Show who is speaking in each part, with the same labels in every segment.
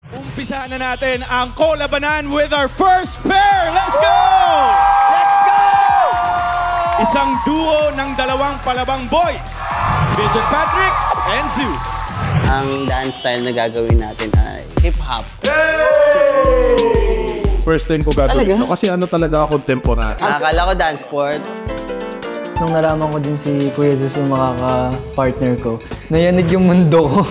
Speaker 1: Umpisahan na natin ang kolabanan with our first pair. Let's go!
Speaker 2: Let's go!
Speaker 1: Isang duo ng dalawang palabang boys, Vision Patrick and Zeus.
Speaker 3: Ang dance style na gagawin natin ay hip-hop.
Speaker 4: First time ko gagawin ito kasi ano talaga contemporary.
Speaker 3: Akala ko dance sport.
Speaker 2: Nung nalaman ko din si Kuya Zeus yung makaka-partner ko, nayanig yung mundo ko.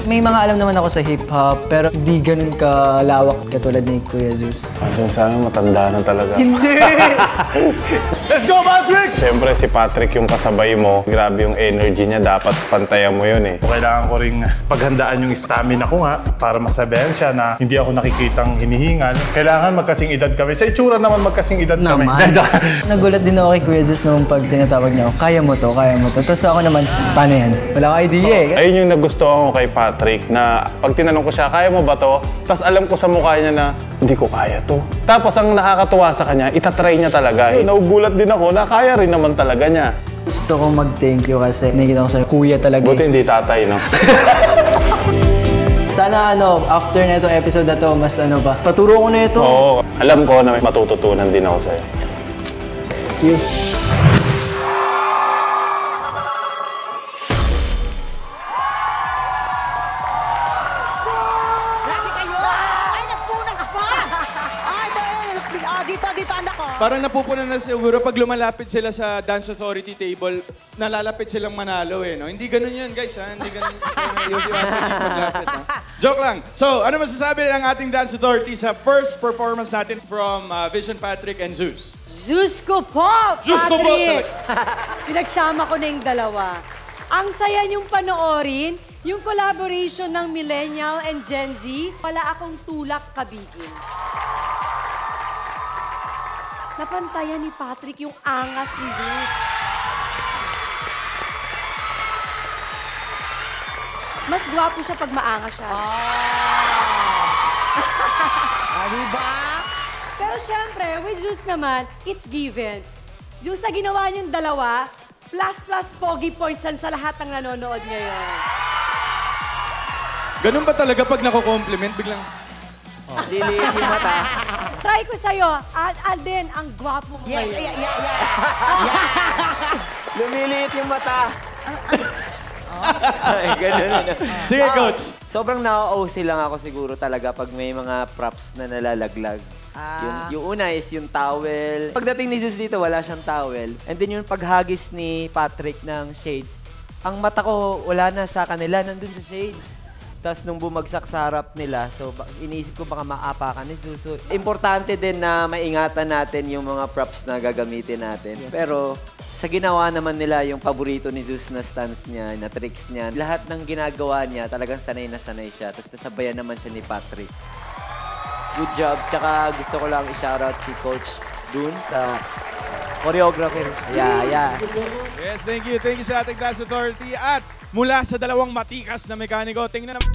Speaker 2: May mga alam naman ako sa hip-hop, pero hindi ganun kalawak katulad ni Kuya Zeus.
Speaker 5: Sana matanda na talaga.
Speaker 2: Hindi!
Speaker 4: Let's go, Patrick!
Speaker 5: Siyempre si Patrick yung kasabay mo. Grabe yung energy niya. Dapat pantayan mo yun eh.
Speaker 4: Kailangan ko ring paghandaan yung stamina ko nga para masabihan siya na hindi ako nakikitang hinihingal. Kailangan magkasing edad kami. Sa itsura naman magkasing edad kami.
Speaker 2: Nagulat din ako kay Kuya Zeus nung pag tinatawag niya ako, kaya mo to, kaya mo to. Tapos ako naman, paano yan? Wala akong idea eh.
Speaker 5: Ayun yung nagustuhan ko kay Patrick na pag tinanong ko siya, kaya mo ba to? Tapos alam ko sa mukha niya na, hindi ko kaya to. Tapos ang nakakatuwa sa kanya, itatry niya talaga. Naugulat din ako na kaya rin naman talaga niya.
Speaker 2: Gusto ko mag-thank you kasi nakikita ko sa'yo, kuya talaga.
Speaker 5: Buti hindi tatay, no?
Speaker 2: Sana after na itong episode na to, mas paturo ko na ito.
Speaker 5: Oo, alam ko na may matututunan din ako sa'yo.
Speaker 2: Thank you.
Speaker 1: Parang napupunan na siguro pag lumalapit sila sa Dance Authority table, nalalapit silang manalo eh, no? Hindi ganun yun, guys, ha? Hindi ganun yung paglapit, ha? Joke lang. So, ano masasabi ng ating Dance Authority sa first performance natin from Vision Patrick and Zeus?
Speaker 6: Zeus ko po,
Speaker 1: Zeus ko po,
Speaker 6: Patrick! Pinagsama ko na yung dalawa. Ang saya niyong panoorin, yung collaboration ng Millennial and Gen Z, wala akong tulak kabigin. Napantayan ni Patrick yung angas ni Zeus. Mas gwapo siya pag maangas siya.
Speaker 2: Diba?
Speaker 6: Pero syempre, with Zeus naman, it's given. Yung sa ginawa niyong dalawa, plus pogi points yan sa lahat ng nanonood ngayon.
Speaker 1: Ganun ba talaga pag nako-compliment, biglang...
Speaker 2: Liliit yung mata.
Speaker 6: Try ko sa'yo, Alden, ang gwapo mo ngayon.
Speaker 2: Lumiliit yung mata.
Speaker 3: Ay, ganun.
Speaker 1: Sige, Coach.
Speaker 3: Sobrang na-OC lang ako siguro talaga pag may mga props na nalalaglag. Yung una is yung towel. Pagdating ni Zeus dito, wala siyang towel. And then yung paghagis ni Patrick ng shades. Ang mata ko, wala na sa kanila, nandun sa shades. Tapos nung bumagsak sa harap nila, so iniisip ko baka maapakan ni Zeus. So, importante din na maingatan natin yung mga props na gagamitin natin. Pero sa ginawa naman nila yung paborito ni Zeus na stance niya, na tricks niya, lahat ng ginagawa niya talagang sanay na sanay siya. Tapos nasabayan naman siya ni Patrick. Good job. Tsaka gusto ko lang i-shoutout si Coach dun sa choreographer. Yeah.
Speaker 1: Yes, thank you. Thank you sa ating Dance Authority. At mula sa dalawang matikas na mekaniko, tingnan naman.